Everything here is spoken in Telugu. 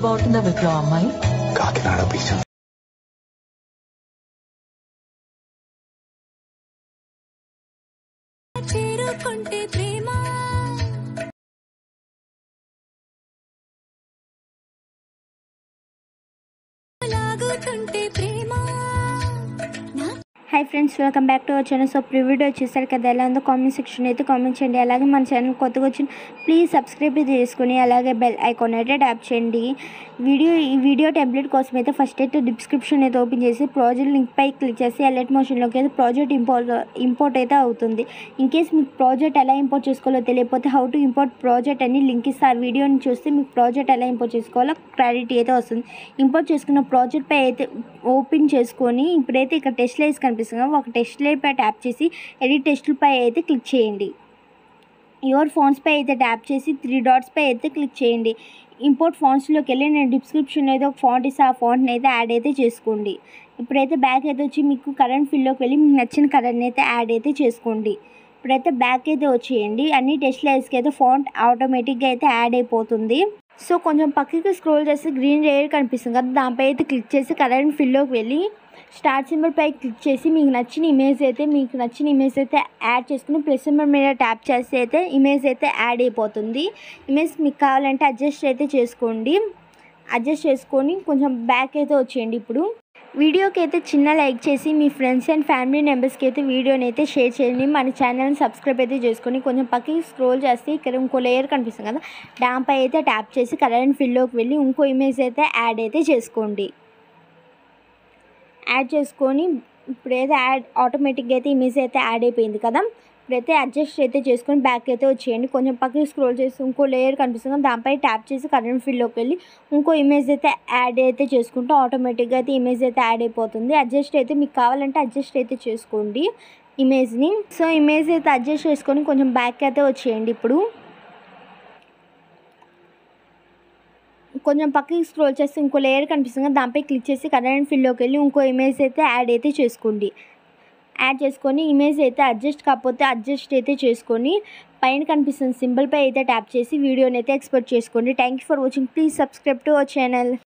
బాగుంటుందా విప్లవ అమ్మాయి? కాకినాడ బీచ్ చేరుకుంటే ప్రేమ లాగుతుంటే ప్రేమ. Hi friends, welcome back to our channel. So video వచ్చేసరికి కదా ఎలా ఉందో కామెంట్ సెక్షన్ అయితే కామెంట్ చేయండి. అలాగే మన ఛానల్ కొత్తగా వచ్చిన ప్లీజ్ సబ్స్క్రైబ్ చేసుకుని అలాగే బెల్ ఐకాన్ అయితే ట్యాప్ చేయండి. ఈ వీడియో టెంప్లెట్ కోసం అయితే ఫస్ట్ అయితే డిస్క్రిప్షన్ అయితే ఓపెన్ చేసి ప్రాజెక్ట్ లింక్ పై క్లిక్ చేసి అలర్ట్ మోషన్లోకి అయితే ప్రాజెక్ట్ ఇంపోర్ట్ అయితే అవుతుంది. ఇన్ కేస్ మీకు ప్రాజెక్ట్ ఎలా ఇంపోర్ట్ చేసుకోవాలో తెలియకపోతే హౌ టు ఇంపోర్ట్ ప్రాజెక్ట్ అని లింక్ ఇస్తే ఆ వీడియోని చూస్తే మీకు ప్రాజెక్ట్ ఎలా ఇంపోర్ట్ చేసుకోవాలో క్లారిటీ అయితే వస్తుంది. ఇంపోర్ట్ చేసుకున్న ప్రాజెక్ట్ పై అయితే ఓపెన్ చేసుకొని ఇప్పుడైతే ఇక్కడ టెస్ట్ లైన్స్ కనిపిస్తుంది. ఒక టెస్ట్ లైన్ పై ట్యాప్ చేసి ఎడిట్ టెస్ట్లపై అయితే క్లిక్ చేయండి. యువర్ ఫాంట్స్ పై అయితే ట్యాప్ చేసి 3 డాట్స్ పై అయితే క్లిక్ చేయండి. ఇంపోర్ట్ ఫాంట్స్లోకి వెళ్ళి నేను డిస్క్రిప్షన్ అయితే ఒక ఫాంట్ ఇస్తే ఆ ఫాంట్ని అయితే యాడ్ అయితే చేసుకోండి. ఇప్పుడైతే బ్యాక్ అయితే వచ్చి మీకు కరెంట్ ఫీల్డ్లోకి వెళ్ళి మీకు నచ్చిన కలర్ని అయితే యాడ్ అయితే చేసుకోండి. ఇప్పుడైతే బ్యాక్ అయితే వచ్చేయండి. అన్ని టెస్ట్ లైన్స్కి అయితే ఫాంట్ ఆటోమేటిక్గా అయితే యాడ్ అయిపోతుంది. సో కొంచెం పక్కకి స్క్రోల్ చేసి గ్రీన్ లేయర్ కనిపిస్తుంది కదా, దానిపై అయితే క్లిక్ చేసి కరెంట్ ఫీల్డ్లోకి వెళ్ళి స్టార్ట్ సింబల్ పై క్లిక్ చేసి మీకు నచ్చిన ఇమేజ్ అయితే యాడ్ చేసుకుని ప్లస్ సింబల్ మీద ట్యాప్ చేస్తే అయితే ఇమేజ్ అయితే యాడ్ అయిపోతుంది. ఇమేజ్ మీకు కావాలంటే అడ్జస్ట్ అయితే చేసుకోండి. అడ్జస్ట్ చేసుకొని కొంచెం బ్యాక్ అయితే వచ్చేయండి. ఇప్పుడు వీడియోకి అయితే చిన్న లైక్ చేసి మీ ఫ్రెండ్స్ అండ్ ఫ్యామిలీ మెంబర్స్కి అయితే వీడియోని అయితే షేర్ చేయండి. మన ఛానల్ని సబ్స్క్రైబ్ అయితే చేసుకొని కొంచెం పక్కకి స్క్రోల్ చేస్తే ఇక్కడ ఇంకో లేయర్ కనిపిస్తుంది కదా, దానిపై అయితే ట్యాప్ చేసి కరెంట్ ఫీల్డ్లోకి వెళ్ళి ఇంకో ఇమేజ్ అయితే యాడ్ అయితే చేసుకోండి. యాడ్ చేసుకొని ఇప్పుడైతే ఆటోమేటిక్గా అయితే ఇమేజ్ అయితే యాడ్ అయిపోయింది కదా. ఇప్పుడైతే అడ్జస్ట్ అయితే చేసుకొని బ్యాక్ అయితే వచ్చేయండి. కొంచెం పక్కకి స్క్రోల్ చేసి ఇంకో లేయర్ కనిపిస్తుంది, దానిపై ట్యాప్ చేసి కరెంట్ ఫీల్డ్లోకి వెళ్ళి ఇంకో ఇమేజ్ అయితే యాడ్ అయితే చేసుకుంటే ఆటోమేటిక్గా అయితే ఇమేజ్ అయితే యాడ్ అయిపోతుంది. అడ్జస్ట్ అయితే మీకు కావాలంటే అడ్జస్ట్ అయితే చేసుకోండి ఇమేజ్ని. సో ఇమేజ్ అయితే అడ్జస్ట్ చేసుకొని కొంచెం బ్యాక్ అయితే వచ్చేయండి. ఇప్పుడు కొంచెం పక్కకి స్క్రోల్ చేస్తే ఇంకో లేయర్ కనిపిస్తుంది, దానిపై క్లిక్ చేసి కరెంట్ ఫీల్డ్లోకి వెళ్ళి ఇంకో ఇమేజ్ అయితే యాడ్ అయితే చేసుకోండి. యాడ్ చేసుకొని ఇమేజ్ అయితే అడ్జస్ట్ కాకపోతే అడ్జస్ట్ అయితే చేసుకొని పైన కనిపిస్తున్న సింబల్ పై అయితే ట్యాప్ చేసి వీడియోని అయితే ఎక్స్పోర్ట్ చేసుకోండి. Thank you for watching. Please subscribe to our channel.